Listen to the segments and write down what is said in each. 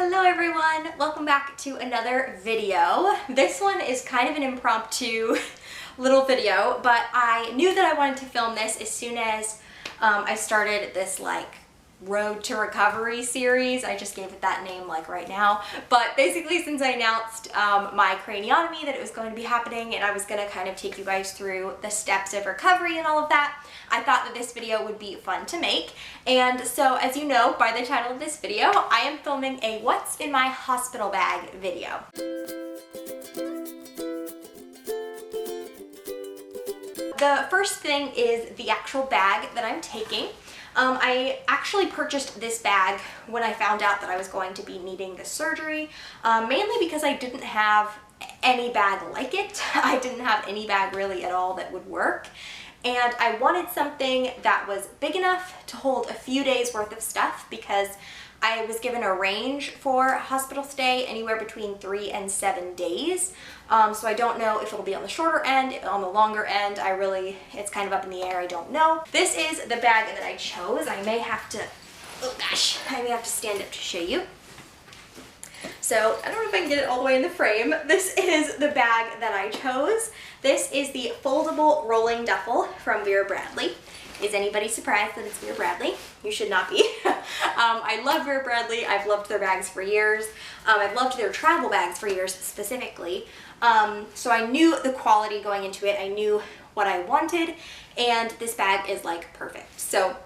Hello everyone, welcome back to another video. This one is kind of an impromptu little video, but I knew that I wanted to film this as soon as I started this Road to Recovery series. I just gave it that name right now. But basically, since I announced my craniotomy, that it was going to be happening and I was going to kind of take you guys through the steps of recovery and all of that, I thought that this video would be fun to make. And so, as you know by the title of this video, I am filming a what's in my hospital bag video. The first thing is the actual bag that I'm taking. I actually purchased this bag when I found out that I was going to be needing the surgery, mainly because I didn't have any bag like it. I didn't have any bag really at all that would work. And I wanted something that was big enough to hold a few days worth of stuff because I was given a range for hospital stay anywhere between 3 and 7 days. So I don't know if it'll be on the shorter end, on the longer end. It's kind of up in the air, I don't know. This is the bag that I chose. I may have to stand up to show you. So I don't know if I can get it all the way in the frame. This is the bag that I chose. This is the foldable rolling duffel from Vera Bradley. Is anybody surprised that it's Vera Bradley? You should not be. I love Vera Bradley. I've loved their bags for years. I've loved their travel bags for years specifically. So I knew the quality going into it. I knew what I wanted, and this bag is perfect. So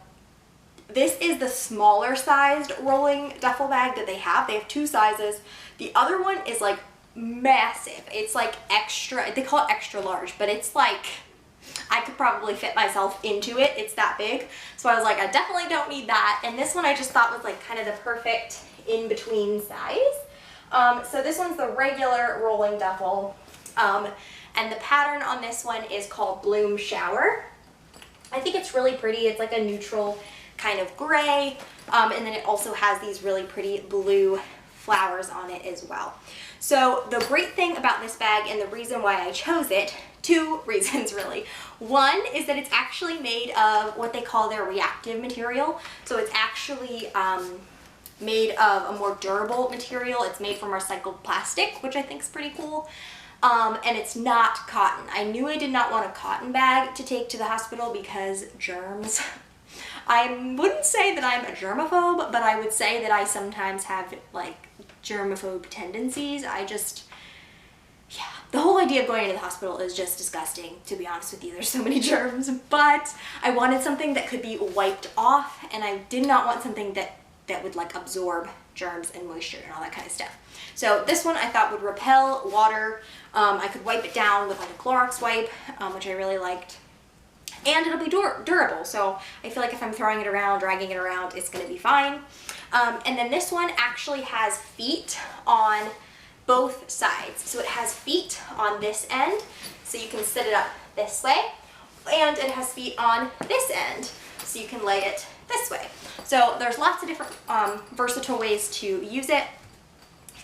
this is the smaller sized rolling duffel bag that they have. They have two sizes. The other one is massive. It's extra, they call it extra large, but it's I could probably fit myself into it. It's that big. So I was like, I definitely don't need that. And this one I just thought was kind of the perfect in-between size. So this one's the regular rolling duffel. And the pattern on this one is called Bloom Shower. I think it's really pretty. It's a neutral kind of gray. And then it also has these really pretty blue flowers on it as well. So the great thing about this bag, and the reason why I chose it, two reasons really. One is that it's actually made of what they call their reactive material. So it's actually made of a more durable material. It's made from recycled plastic, which I think is pretty cool. And it's not cotton. I knew I did not want a cotton bag to take to the hospital because germs. I wouldn't say that I'm a germaphobe, but I would say that I sometimes have germaphobe tendencies. The whole idea of going into the hospital is just disgusting, to be honest with you. There's so many germs, but I wanted something that could be wiped off, and I did not want something that would absorb germs and moisture and all that kind of stuff. So this one I thought would repel water. I could wipe it down with a Clorox wipe, which I really liked. And it'll be durable, so I feel like if I'm throwing it around, dragging it around, it's going to be fine. And then this one actually has feet on both sides. So it has feet on this end, so you can sit it up this way, and it has feet on this end, so you can lay it this way. So there's lots of different versatile ways to use it,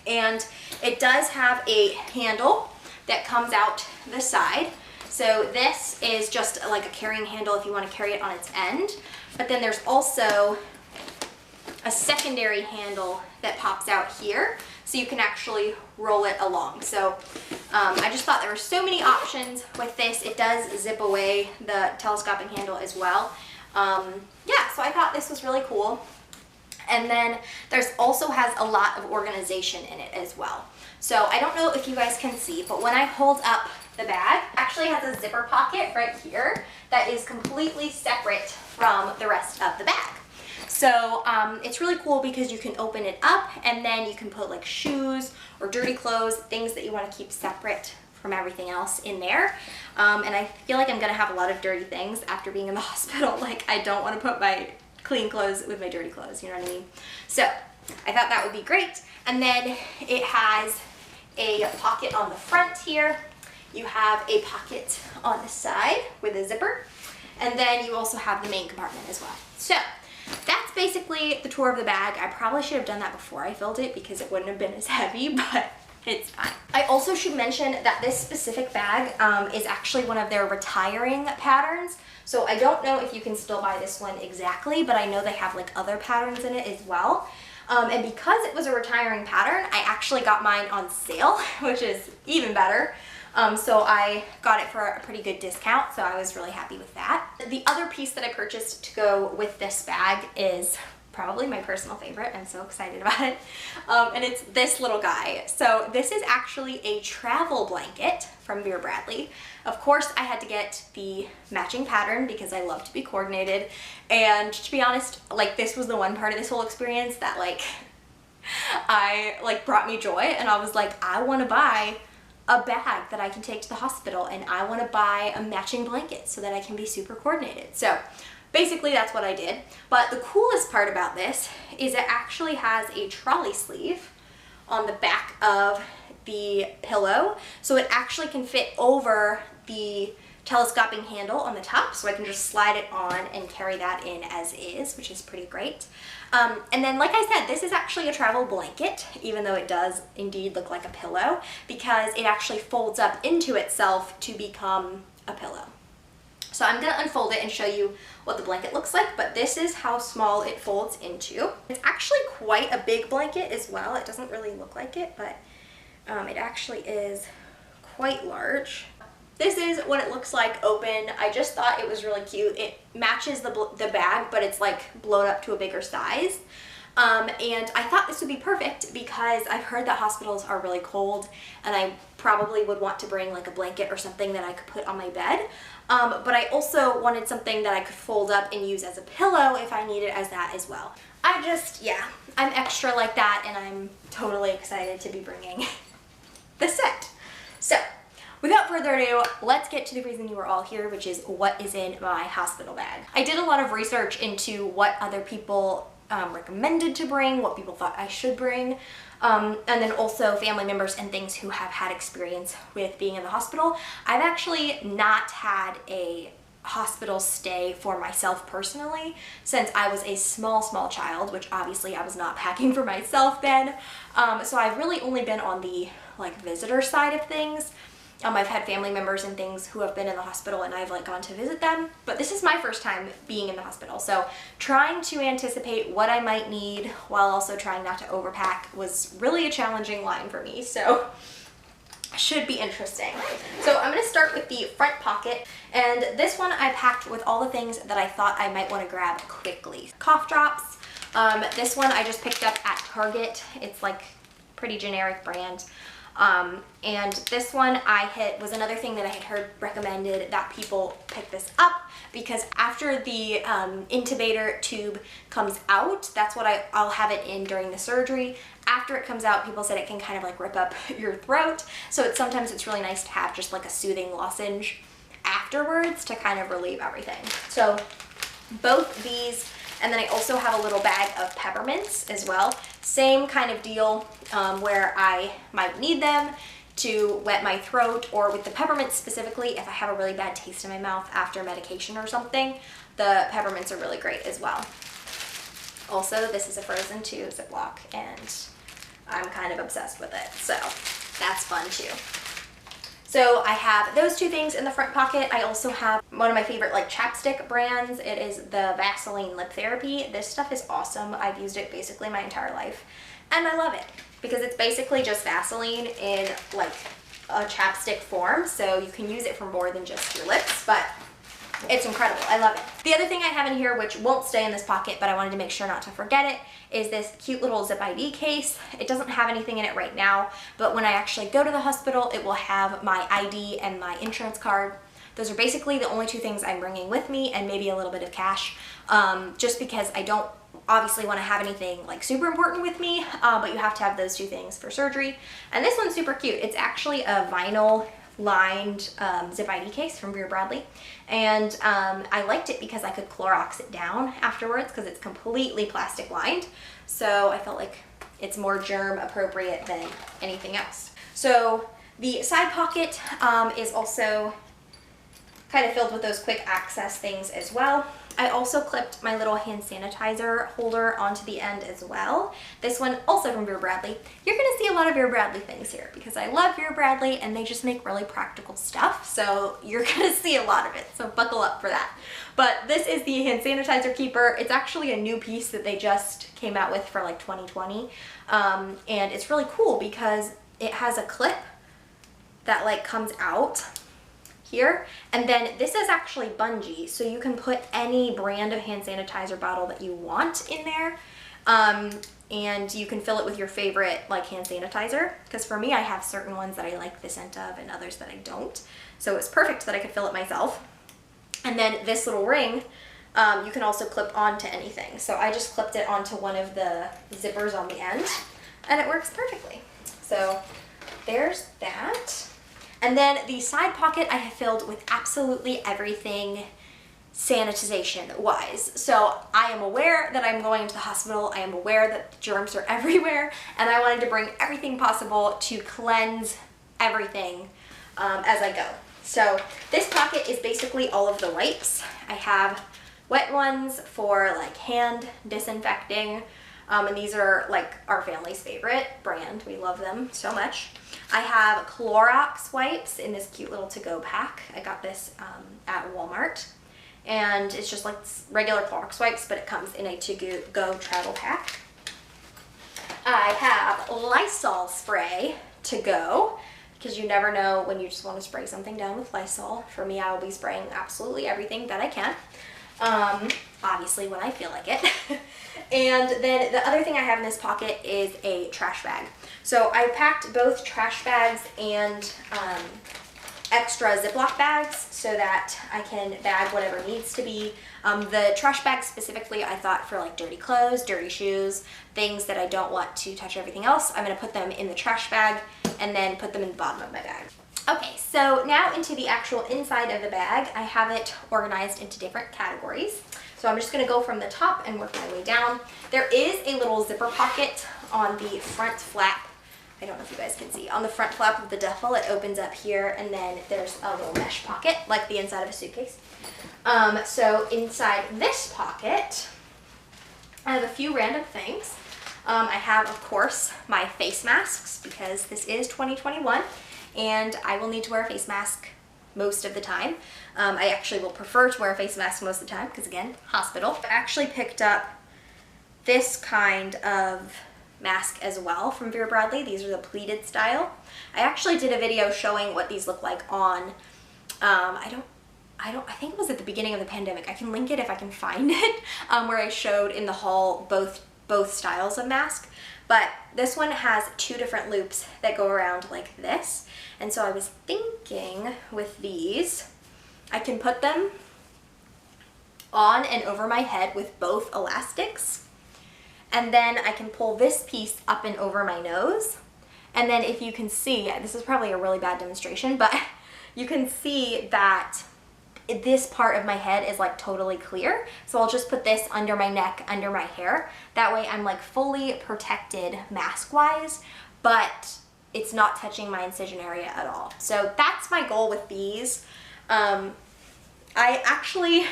and it does have a handle that comes out the side. So this is just a carrying handle if you want to carry it on its end, but then there's also a secondary handle that pops out here, so you can actually roll it along. So I just thought there were so many options with this. It does zip away the telescopic handle as well. Yeah, so I thought this was really cool. And then there's also has a lot of organization in it as well. So I don't know if you guys can see, but when I hold up the bag, it actually has a zipper pocket right here that is completely separate from the rest of the bag. So it's really cool because you can open it up, and then you can put shoes or dirty clothes, things that you want to keep separate from everything else in there. And I feel like I'm gonna have a lot of dirty things after being in the hospital. I don't want to put my clean clothes with my dirty clothes, you know what I mean? So I thought that would be great. And then it has a pocket on the front here. You have a pocket on the side with a zipper, and then you also have the main compartment as well. So that's basically the tour of the bag. I probably should have done that before I filled it because it wouldn't have been as heavy, but it's fine. I also should mention that this specific bag is actually one of their retiring patterns. So I don't know if you can still buy this one exactly, but I know they have other patterns in it as well. And because it was a retiring pattern, I actually got mine on sale, which is even better. So I got it for a pretty good discount, so I was really happy with that. The other piece that I purchased to go with this bag is probably my personal favorite. I'm so excited about it. And it's this little guy. So this is actually a travel blanket from Vera. Of course, I had to get the matching pattern because I love to be coordinated. And to be honest, like, this was the one part of this whole experience that brought me joy. And I was like, I want to buy a bag that I can take to the hospital, and I want to buy a matching blanket so that I can be super coordinated. So basically that's what I did. But the coolest part about this is it actually has a trolley sleeve on the back of the pillow, so it actually can fit over the telescoping handle on the top, so I can just slide it on and carry that in as is, which is pretty great. And then, like I said, this is actually a travel blanket, even though it does indeed look like a pillow, because it actually folds up into itself to become a pillow. So I'm going to unfold it and show you what the blanket looks like, but this is how small it folds into. It's actually quite a big blanket as well. It doesn't really look like it, but it actually is quite large. This is what it looks like open. I just thought it was really cute. It matches the bag, but it's like blown up to a bigger size. And I thought this would be perfect because I've heard that hospitals are really cold, and I probably would want to bring like a blanket or something that I could put on my bed. But I also wanted something that I could fold up and use as a pillow if I need it as that as well. I'm extra like that, and I'm totally excited to be bringing the set. So without further ado, let's get to the reason you are all here, which is what is in my hospital bag. I did a lot of research into what other people recommended to bring, what people thought I should bring, and then also family members and things who have had experience with being in the hospital. I've actually not had a hospital stay for myself personally since I was a small child, which obviously I was not packing for myself then. So I've really only been on the visitor side of things. I've had family members and things who have been in the hospital, and I've gone to visit them, but this is my first time being in the hospital. So trying to anticipate what I might need while also trying not to overpack was really a challenging line for me. So should be interesting. So I'm going to start with the front pocket, and this one I packed with all the things that I thought I might want to grab quickly. Cough drops. This one I just picked up at Target. It's pretty generic brand. And this one was another thing that I had heard recommended that people pick this up, because after the intubator tube comes out, that's what I'll have it in during the surgery. After it comes out, people said it can kind of rip up your throat, so sometimes it's really nice to have just a soothing lozenge afterwards to kind of relieve everything. So both these, and then I also have a little bag of peppermints as well. Same kind of deal where I might need them to wet my throat, or with the peppermints specifically, if I have a really bad taste in my mouth after medication or something, the peppermints are really great as well. Also, this is a frozen 2 Ziploc, and I'm kind of obsessed with it, so that's fun too. So I have those two things in the front pocket. I also have one of my favorite chapstick brands. It is the Vaseline Lip Therapy. This stuff is awesome. I've used it basically my entire life, and I love it because it's basically just Vaseline in a chapstick form, so you can use it for more than just your lips, but it's incredible. I love it. The other thing I have in here, which won't stay in this pocket, but I wanted to make sure not to forget it, is this cute little zip ID case. It doesn't have anything in it right now, but when I actually go to the hospital, it will have my ID and my insurance card. Those are basically the only two things I'm bringing with me, and maybe a little bit of cash, just because I don't obviously want to have anything super important with me, but you have to have those two things for surgery. And this one's super cute. It's actually a vinyl lined zip ID case from Vera, and I liked it because I could Clorox it down afterwards because it's completely plastic lined, so I felt like it's more germ appropriate than anything else. So the side pocket is also kind of filled with those quick access things as well. I also clipped my little hand sanitizer holder onto the end as well. This one also from Vera Bradley. You're gonna see a lot of Vera Bradley things here because I love Vera Bradley and they just make really practical stuff. So you're gonna see a lot of it, so buckle up for that. But this is the hand sanitizer keeper. It's actually a new piece that they just came out with for like 2020. And it's really cool because it has a clip that like comes out here, and then this is actually bungee, so you can put any brand of hand sanitizer bottle that you want in there, and you can fill it with your favorite like hand sanitizer, because for me I have certain ones that I like the scent of and others that I don't, so it's perfect that I could fill it myself. And then this little ring you can also clip onto anything, so I just clipped it onto one of the zippers on the end and it works perfectly. So there's that. And then the side pocket I have filled with absolutely everything sanitization wise. So I am aware that I'm going to the hospital, I am aware that germs are everywhere, and I wanted to bring everything possible to cleanse everything as I go. So this pocket is basically all of the wipes. I have wet ones for like hand disinfecting, and these are like our family's favorite brand. We love them so much. I have Clorox Wipes in this cute little to-go pack. I got this at Walmart, and it's just like regular Clorox Wipes, but it comes in a to-go travel pack. I have Lysol spray to go, because you never know when you just want to spray something down with Lysol. For me, I will be spraying absolutely everything that I can. Obviously when I feel like it. And then the other thing I have in this pocket is a trash bag. So I packed both trash bags and extra Ziploc bags so that I can bag whatever needs to be. The trash bag specifically I thought for like dirty clothes, dirty shoes, things that I don't want to touch everything else. I'm going to put them in the trash bag and then put them in the bottom of my bag. Okay, so now into the actual inside of the bag. I have it organized into different categories. So I'm just going to go from the top and work my way down. There is a little zipper pocket on the front flap. I don't know if you guys can see. On the front flap of the duffel, it opens up here, and then there's a little mesh pocket, like the inside of a suitcase. So inside this pocket, I have a few random things. I have, of course, my face masks, because this is 2021, and I will need to wear a face mask most of the time. I actually will prefer to wear a face mask most of the time, because again, hospital. I actually picked up this kind of mask as well from Vera Bradley. These are the pleated style. I actually did a video showing what these look like on, I think it was at the beginning of the pandemic. I can link it if I can find it, where I showed in the haul both styles of mask. But this one has two different loops that go around like this. And so I was thinking with these, I can put them on and over my head with both elastics. And then I can pull this piece up and over my nose. And then if you can see, this is probably a really bad demonstration, but you can see that this part of my head is like totally clear. So I'll just put this under my neck, under my hair. That way I'm like fully protected mask-wise, but it's not touching my incision area at all. So that's my goal with these. I actually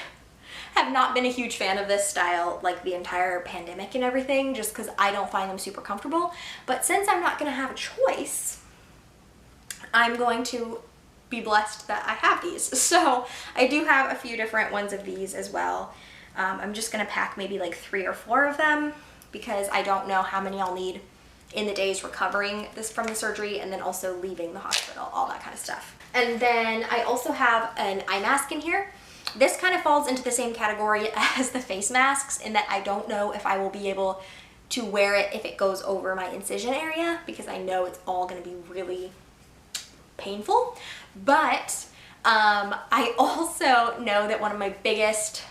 have not been a huge fan of this style like the entire pandemic and everything, just because I don't find them super comfortable. But since I'm not going to have a choice, I'm going to be blessed that I have these. So I do have a few different ones of these as well. I'm just going to pack maybe like 3 or 4 of them, because I don't know how many I'll need in the days recovering this from the surgery and then also leaving the hospital, all that kind of stuff. And then I also have an eye mask in here. This kind of falls into the same category as the face masks in that I don't know if I will be able to wear it if it goes over my incision area, because I know it's all going to be really painful. But I also know that one of my biggest,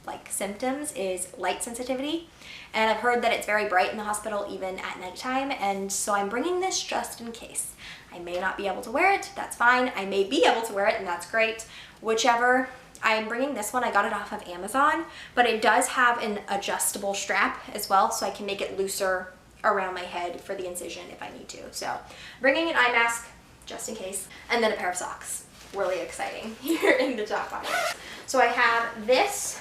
like symptoms is light sensitivity. And I've heard that it's very bright in the hospital even at nighttime, and so I'm bringing this just in case. I may not be able to wear it, that's fine. I may be able to wear it, and that's great. Whichever. I'm bringing this one, I got it off of Amazon, but it does have an adjustable strap as well, so I can make it looser around my head for the incision if I need to. So bringing an eye mask just in case, and then a pair of socks. really exciting here in the top pocket. So I have this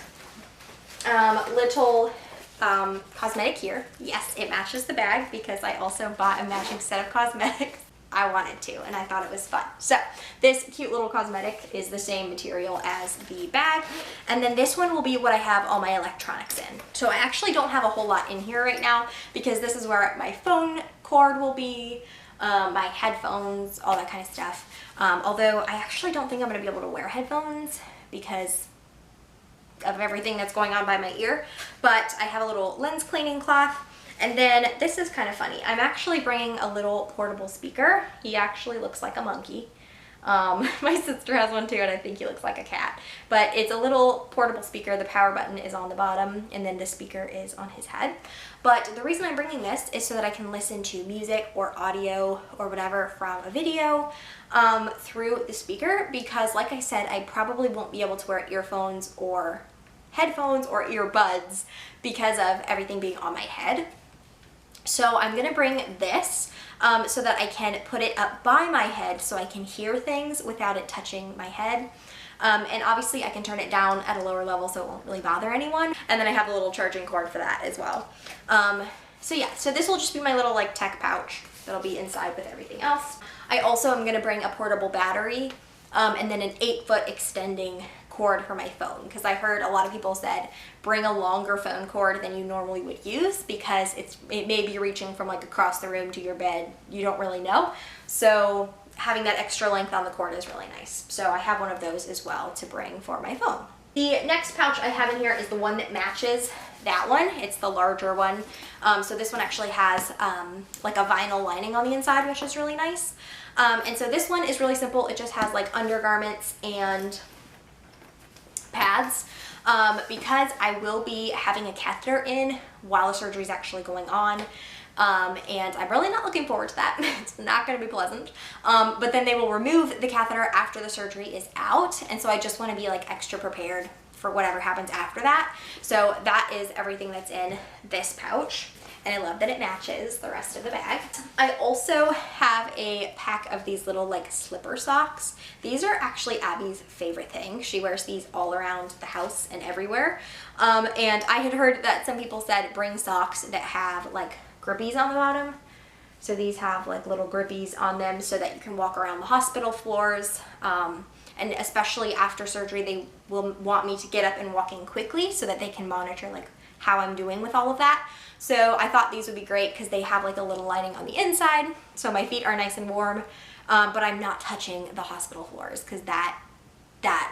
little cosmetic here. Yes, it matches the bag because I also bought a matching set of cosmetics. I wanted to, and I thought it was fun. So this cute little cosmetic is the same material as the bag, and then this one will be what I have all my electronics in. So I actually don't have a whole lot in here right now because this is where my phone cord will be, my headphones, all that kind of stuff. Although I actually don't think I'm going to be able to wear headphones because of everything that's going on by my ear, but I have a little lens cleaning cloth. And then this is kind of funny. I'm actually bringing a little portable speaker. He actually looks like a monkey. My sister has one too, and I think he looks like a cat. But it's a little portable speaker. The power button is on the bottom, and then the speaker is on his head. But the reason I'm bringing this is so that I can listen to music or audio or whatever from a video through the speaker, because like I said, I probably won't be able to wear earphones or headphones or earbuds because of everything being on my head. So I'm gonna bring this so that I can put it up by my head so I can hear things without it touching my head. And obviously I can turn it down at a lower level so it won't really bother anyone. And then I have a little charging cord for that as well. So yeah, so this will just be my little like tech pouch that'll be inside with everything else. I also am gonna bring a portable battery and then an 8-foot extending cord for my phone, because I heard a lot of people said bring a longer phone cord than you normally would use because it may be reaching from like across the room to your bed. You don't really know. So having that extra length on the cord is really nice. So I have one of those as well to bring for my phone. The next pouch I have in here is the one that matches that one. It's the larger one. So this one actually has like a vinyl lining on the inside, which is really nice. And so this one is really simple. It just has like undergarments and pads because I will be having a catheter in while the surgery is actually going on, and I'm really not looking forward to that. It's not going to be pleasant, but then they will remove the catheter after the surgery is out, and so I just want to be like extra prepared for whatever happens after that. So that is everything that's in this pouch. And I love that it matches the rest of the bag. I also have a pack of these little like slipper socks. These are actually Abby's favorite thing. She wears these all around the house and everywhere. And I had heard that some people said bring socks that have like grippies on the bottom. So these have like little grippies on them so that you can walk around the hospital floors. And especially after surgery, they will want me to get up and walk in quickly so that they can monitor like how I'm doing with all of that. So I thought these would be great because they have like a little lining on the inside, so my feet are nice and warm, but I'm not touching the hospital floors because that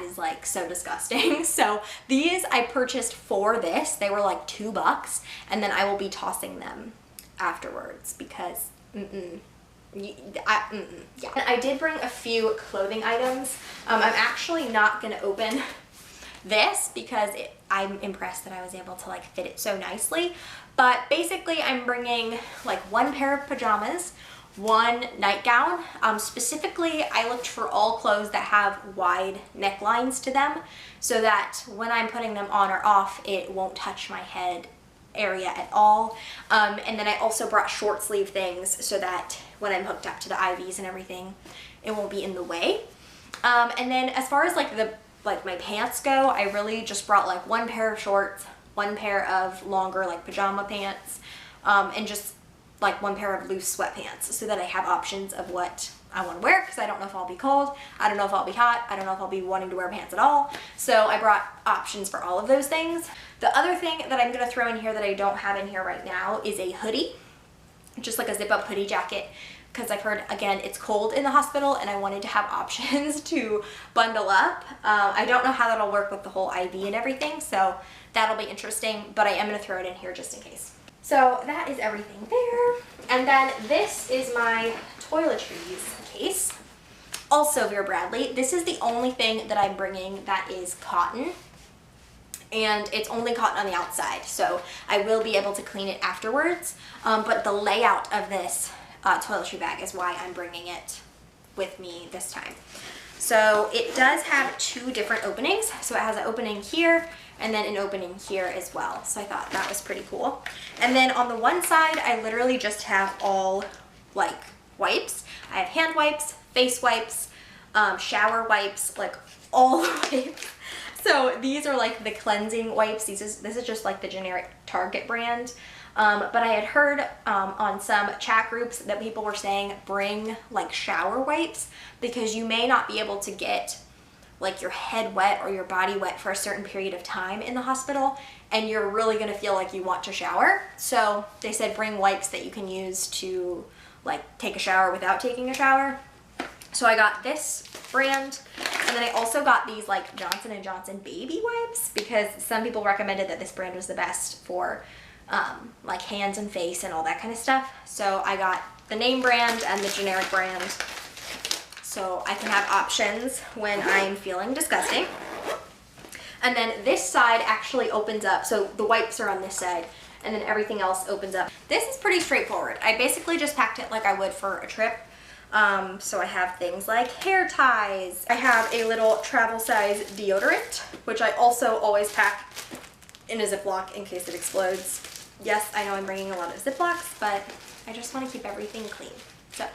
is like so disgusting. So these I purchased for this. They were like $2, and then I will be tossing them afterwards because yeah. And I did bring a few clothing items. I'm actually not gonna open this because I'm impressed that I was able to like fit it so nicely. But basically I'm bringing like one pair of pajamas, one nightgown. Specifically, I looked for all clothes that have wide necklines to them so that when I'm putting them on or off, it won't touch my head area at all. And then I also brought short sleeve things so that when I'm hooked up to the IVs and everything, it won't be in the way. And then as far as like my pants go, I really just brought like one pair of shorts, one pair of longer like pajama pants, and just like one pair of loose sweatpants so that I have options of what I want to wear, because I don't know if I'll be cold, I don't know if I'll be hot, I don't know if I'll be wanting to wear pants at all. So I brought options for all of those things. The other thing that I'm going to throw in here that I don't have in here right now is a hoodie, just like a zip-up hoodie jacket, because I've heard, again, it's cold in the hospital and I wanted to have options to bundle up. I don't know how that'll work with the whole IV and everything, so that'll be interesting, but I am going to throw it in here just in case. So that is everything there. And then this is my toiletries case. Also Vera Bradley. This is the only thing that I'm bringing that is cotton. And it's only cotton on the outside, so I will be able to clean it afterwards. But the layout of this toiletry bag is why I'm bringing it with me this time. So it does have two different openings. So it has an opening here and then an opening here as well. So I thought that was pretty cool. And then on the one side, I literally just have all like wipes. I have hand wipes, face wipes, shower wipes, like all the wipes. So these are like the cleansing wipes. This is just like the generic Target brand. But I had heard on some chat groups that people were saying bring like shower wipes because you may not be able to get like your head wet or your body wet for a certain period of time in the hospital, and you're really gonna feel like you want to shower. So they said bring wipes that you can use to like take a shower without taking a shower. So I got this brand, and then I also got these like Johnson & Johnson baby wipes because some people recommended that this brand was the best for like hands and face and all that kind of stuff. So I got the name brand and the generic brand so I can have options when I'm feeling disgusting. And then this side actually opens up, so the wipes are on this side and then everything else opens up. This is pretty straightforward. I basically just packed it like I would for a trip. So I have things like hair ties. I have a little travel size deodorant, which I also always pack in a Ziploc in case it explodes. Yes, I know I'm bringing a lot of Ziplocs, but I just want to keep everything clean. So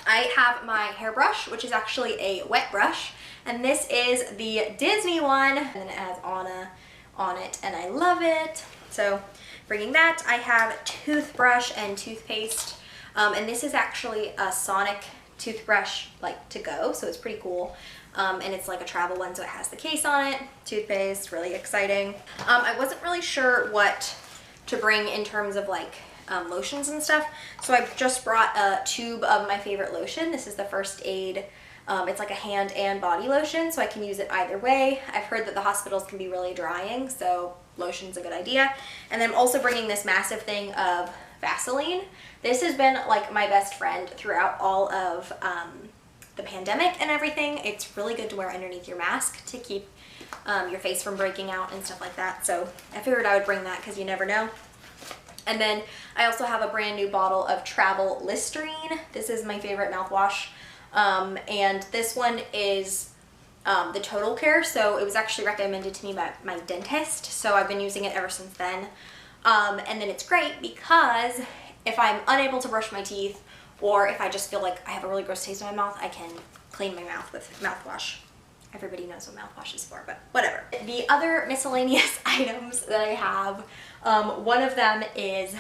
I have my hairbrush, which is actually a wet brush, and this is the Disney one, and then it has Anna on it, and I love it. So bringing that, I have toothbrush and toothpaste, and this is actually a Sonic toothbrush like to go, so it's pretty cool. And it's like a travel one, so it has the case on it. Toothpaste, really exciting. I wasn't really sure what to bring in terms of like lotions and stuff, so I just brought a tube of my favorite lotion. This is the First Aid. It's like a hand and body lotion, so I can use it either way. I've heard that the hospitals can be really drying, so lotion's a good idea. And then I'm also bringing this massive thing of Vaseline. This has been like my best friend throughout all of the pandemic and everything. It's really good to wear underneath your mask to keep your face from breaking out and stuff like that. So I figured I would bring that because you never know. And then I also have a brand new bottle of travel Listerine. This is my favorite mouthwash. And this one is the Total Care. So it was actually recommended to me by my dentist. So I've been using it ever since then. And then it's great because if I'm unable to brush my teeth, or if I just feel like I have a really gross taste in my mouth, I can clean my mouth with mouthwash. Everybody knows what mouthwash is for, but whatever. The other miscellaneous items that I have, one of them is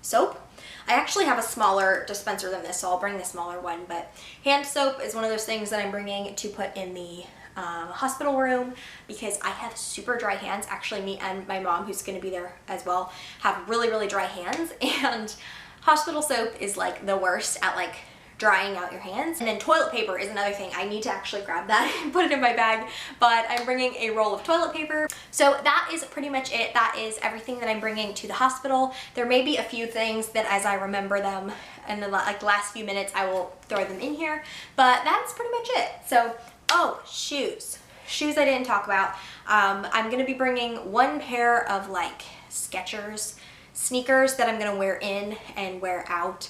soap. I actually have a smaller dispenser than this, so I'll bring the smaller one, but hand soap is one of those things that I'm bringing to put in the hospital room because I have super dry hands. Actually, me and my mom, who's gonna be there as well, have really, really dry hands, and hospital soap is like the worst at like drying out your hands. And then toilet paper is another thing. I need to actually grab that and put it in my bag, but I'm bringing a roll of toilet paper. So that is pretty much it. That is everything that I'm bringing to the hospital. There may be a few things that as I remember them in the like last few minutes, I will throw them in here, but that's pretty much it. So, oh, shoes. Shoes I didn't talk about. I'm gonna be bringing one pair of like Skechers sneakers that I'm gonna wear in and wear out.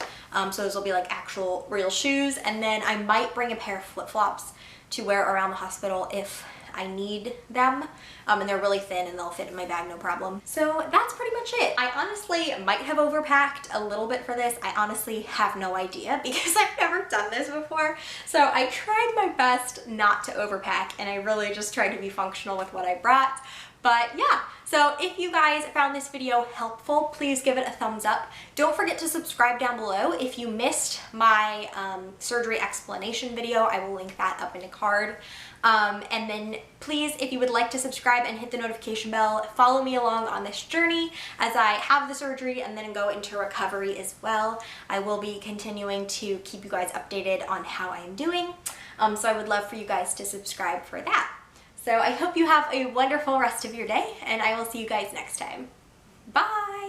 So those will be like actual real shoes, and then I might bring a pair of flip-flops to wear around the hospital if I need them, and they're really thin and they'll fit in my bag no problem. So that's pretty much it. I honestly might have overpacked a little bit for this. I honestly have no idea because I've never done this before. So I tried my best not to overpack, and I really just tried to be functional with what I brought. But yeah, so if you guys found this video helpful, please give it a thumbs up. Don't forget to subscribe down below. If you missed my surgery explanation video, I will link that up in a card. And then please, if you would like to subscribe and hit the notification bell, follow me along on this journey as I have the surgery and then go into recovery as well. I will be continuing to keep you guys updated on how I am doing. So I would love for you guys to subscribe for that. So I hope you have a wonderful rest of your day, and I will see you guys next time. Bye!